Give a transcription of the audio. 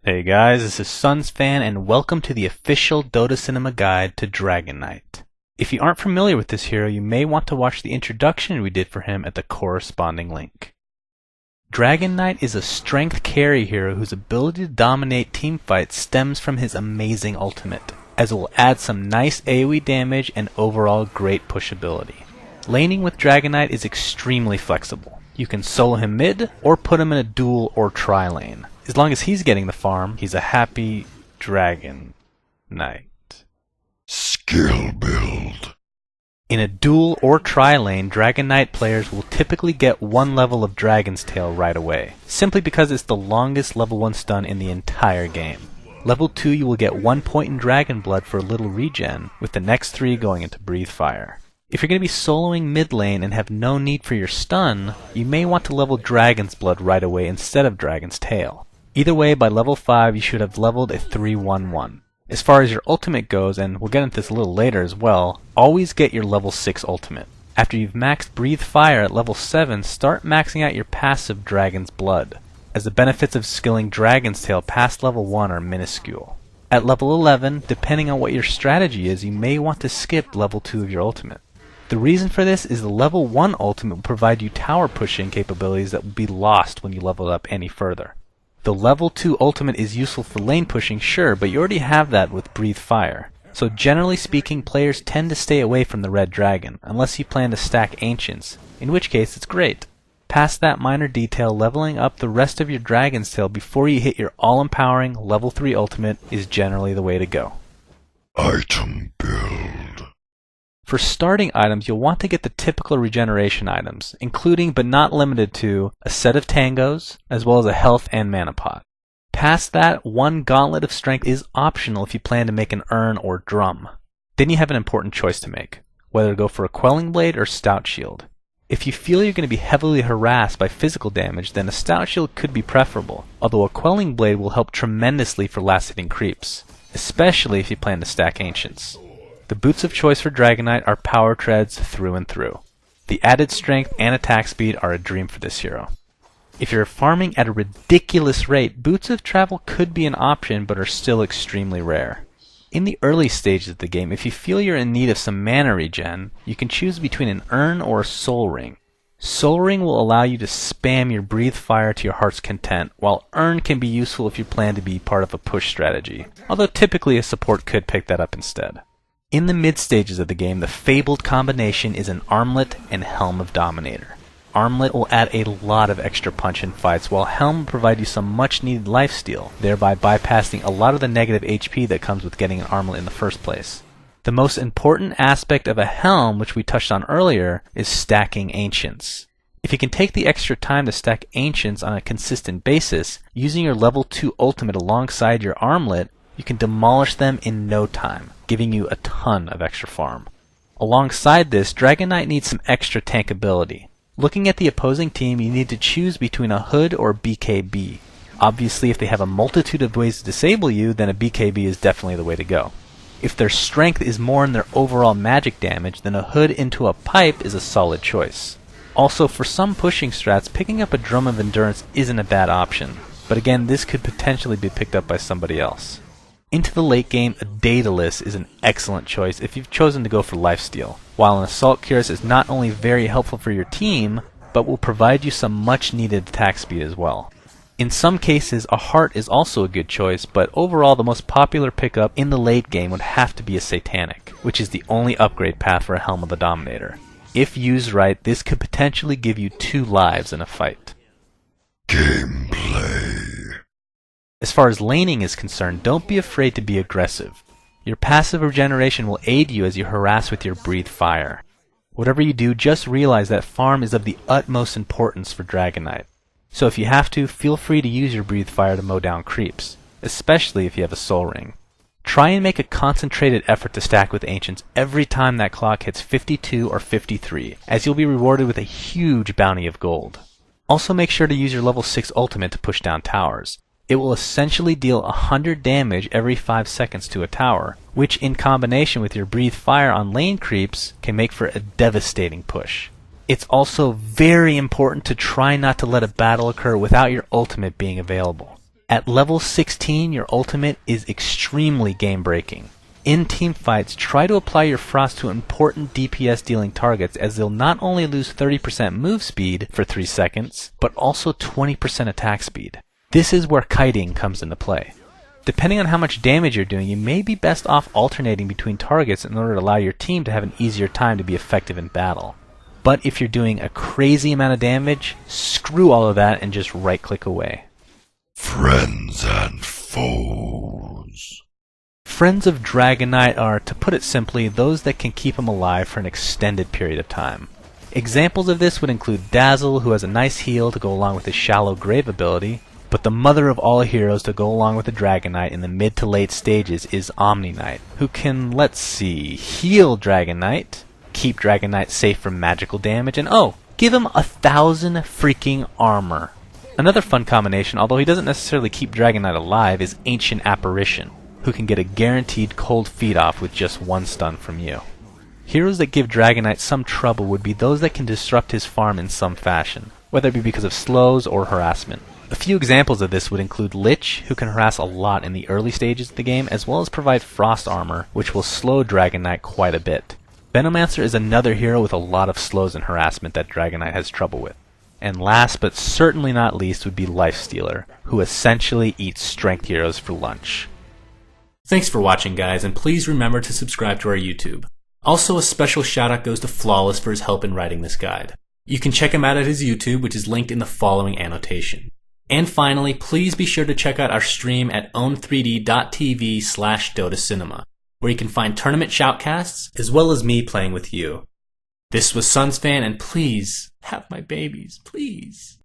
Hey guys, this is SunsFan and welcome to the official Dota Cinema Guide to Dragon Knight. If you aren't familiar with this hero, you may want to watch the introduction we did for him at the corresponding link. Dragon Knight is a strength carry hero whose ability to dominate teamfights stems from his amazing ultimate, as it will add some nice AoE damage and overall great pushability. Laning with Dragon Knight is extremely flexible. You can solo him mid, or put him in a duel or tri-lane. As long as he's getting the farm, he's a happy Dragon Knight. Skill build. In a duel or tri-lane, Dragon Knight players will typically get one level of Dragon's Tail right away, simply because it's the longest level 1 stun in the entire game. Level 2 you will get 1 point in Dragon Blood for a little regen, with the next 3 going into Breathe Fire. If you're going to be soloing mid lane and have no need for your stun, you may want to level Dragon's Blood right away instead of Dragon's Tail. Either way, by level 5 you should have leveled a 3-1-1. As far as your ultimate goes, and we'll get into this a little later as well, always get your level 6 ultimate. After you've maxed Breathe Fire at level 7, start maxing out your passive Dragon's Blood, as the benefits of skilling Dragon's Tail past level 1 are minuscule. At level 11, depending on what your strategy is, you may want to skip level 2 of your ultimate. The reason for this is the level 1 ultimate will provide you tower pushing capabilities that will be lost when you level up any further. The level 2 ultimate is useful for lane pushing, sure, but you already have that with Breathe Fire. So generally speaking, players tend to stay away from the red dragon, unless you plan to stack Ancients, in which case it's great. Past that minor detail, leveling up the rest of your Dragon's Tail before you hit your all-empowering level 3 ultimate is generally the way to go. Item build. For starting items, you'll want to get the typical regeneration items, including but not limited to a set of tangos, as well as a health and mana pot. Past that, one gauntlet of strength is optional if you plan to make an urn or drum. Then you have an important choice to make, whether to go for a quelling blade or stout shield. If you feel you're going to be heavily harassed by physical damage, then a stout shield could be preferable, although a quelling blade will help tremendously for last-hitting creeps, especially if you plan to stack Ancients. The boots of choice for Dragon Knight are power treads through and through. The added strength and attack speed are a dream for this hero. If you're farming at a ridiculous rate, boots of travel could be an option but are still extremely rare. In the early stages of the game, if you feel you're in need of some mana regen, you can choose between an urn or a soul ring. Soul ring will allow you to spam your Breathe Fire to your heart's content, while urn can be useful if you plan to be part of a push strategy, although typically a support could pick that up instead. In the mid stages of the game, the fabled combination is an Armlet and Helm of Dominator. Armlet will add a lot of extra punch in fights, while Helm will provide you some much needed lifesteal, thereby bypassing a lot of the negative HP that comes with getting an Armlet in the first place. The most important aspect of a Helm, which we touched on earlier, is stacking Ancients. If you can take the extra time to stack Ancients on a consistent basis, using your level 2 ultimate alongside your Armlet, you can demolish them in no time, giving you a ton of extra farm. Alongside this, Dragon Knight needs some extra tankability. Looking at the opposing team, you need to choose between a Hood or BKB. Obviously, if they have a multitude of ways to disable you, then a BKB is definitely the way to go. If their strength is more in their overall magic damage, then a Hood into a pipe is a solid choice. Also, for some pushing strats, picking up a Drum of Endurance isn't a bad option, but again, this could potentially be picked up by somebody else. Into the late game, a Daedalus is an excellent choice if you've chosen to go for lifesteal, while an Assault Cuirass is not only very helpful for your team, but will provide you some much needed attack speed as well. In some cases, a Heart is also a good choice, but overall the most popular pickup in the late game would have to be a Satanic, which is the only upgrade path for a Helm of the Dominator. If used right, this could potentially give you 2 lives in a fight. Gameplay. As far as laning is concerned, don't be afraid to be aggressive. Your passive regeneration will aid you as you harass with your Breathe Fire. Whatever you do, just realize that farm is of the utmost importance for Dragon Knight. So if you have to, feel free to use your Breathe Fire to mow down creeps, especially if you have a soul ring. Try and make a concentrated effort to stack with Ancients every time that clock hits 52 or 53, as you'll be rewarded with a huge bounty of gold. Also make sure to use your level 6 ultimate to push down towers. It will essentially deal 100 damage every 5 seconds to a tower, which in combination with your Breathe Fire on lane creeps can make for a devastating push. It's also very important to try not to let a battle occur without your ultimate being available. At level 16, your ultimate is extremely game-breaking. In teamfights, try to apply your frost to important DPS dealing targets, as they'll not only lose 30% move speed for 3 seconds, but also 20% attack speed. This is where kiting comes into play. Depending on how much damage you're doing, you may be best off alternating between targets in order to allow your team to have an easier time to be effective in battle. But if you're doing a crazy amount of damage, screw all of that and just right-click away. Friends and foes. Friends of Dragon Knight are, to put it simply, those that can keep him alive for an extended period of time. Examples of this would include Dazzle, who has a nice heal to go along with his Shallow Grave ability, but the mother of all heroes to go along with the Dragon Knight in the mid to late stages is Omni Knight, who can, let's see, heal Dragon Knight, keep Dragon Knight safe from magical damage, and give him 1,000 freaking armor. Another fun combination, although he doesn't necessarily keep Dragon Knight alive, is Ancient Apparition, who can get a guaranteed cold feed off with just 1 stun from you. Heroes that give Dragon Knight some trouble would be those that can disrupt his farm in some fashion, whether it be because of slows or harassment. A few examples of this would include Lich, who can harass a lot in the early stages of the game, as well as provide frost armor, which will slow Dragon Knight quite a bit. Venomancer is another hero with a lot of slows and harassment that Dragon Knight has trouble with. And last but certainly not least would be Lifestealer, who essentially eats strength heroes for lunch. Thanks for watching, guys, and please remember to subscribe to our YouTube. Also, a special shout out goes to Flawless for his help in writing this guide. You can check him out at his YouTube, which is linked in the following annotation. And finally, please be sure to check out our stream at own3d.tv/Dota Cinema, where you can find tournament shoutcasts, as well as me playing with you. This was Suns Fan, and please, have my babies, please.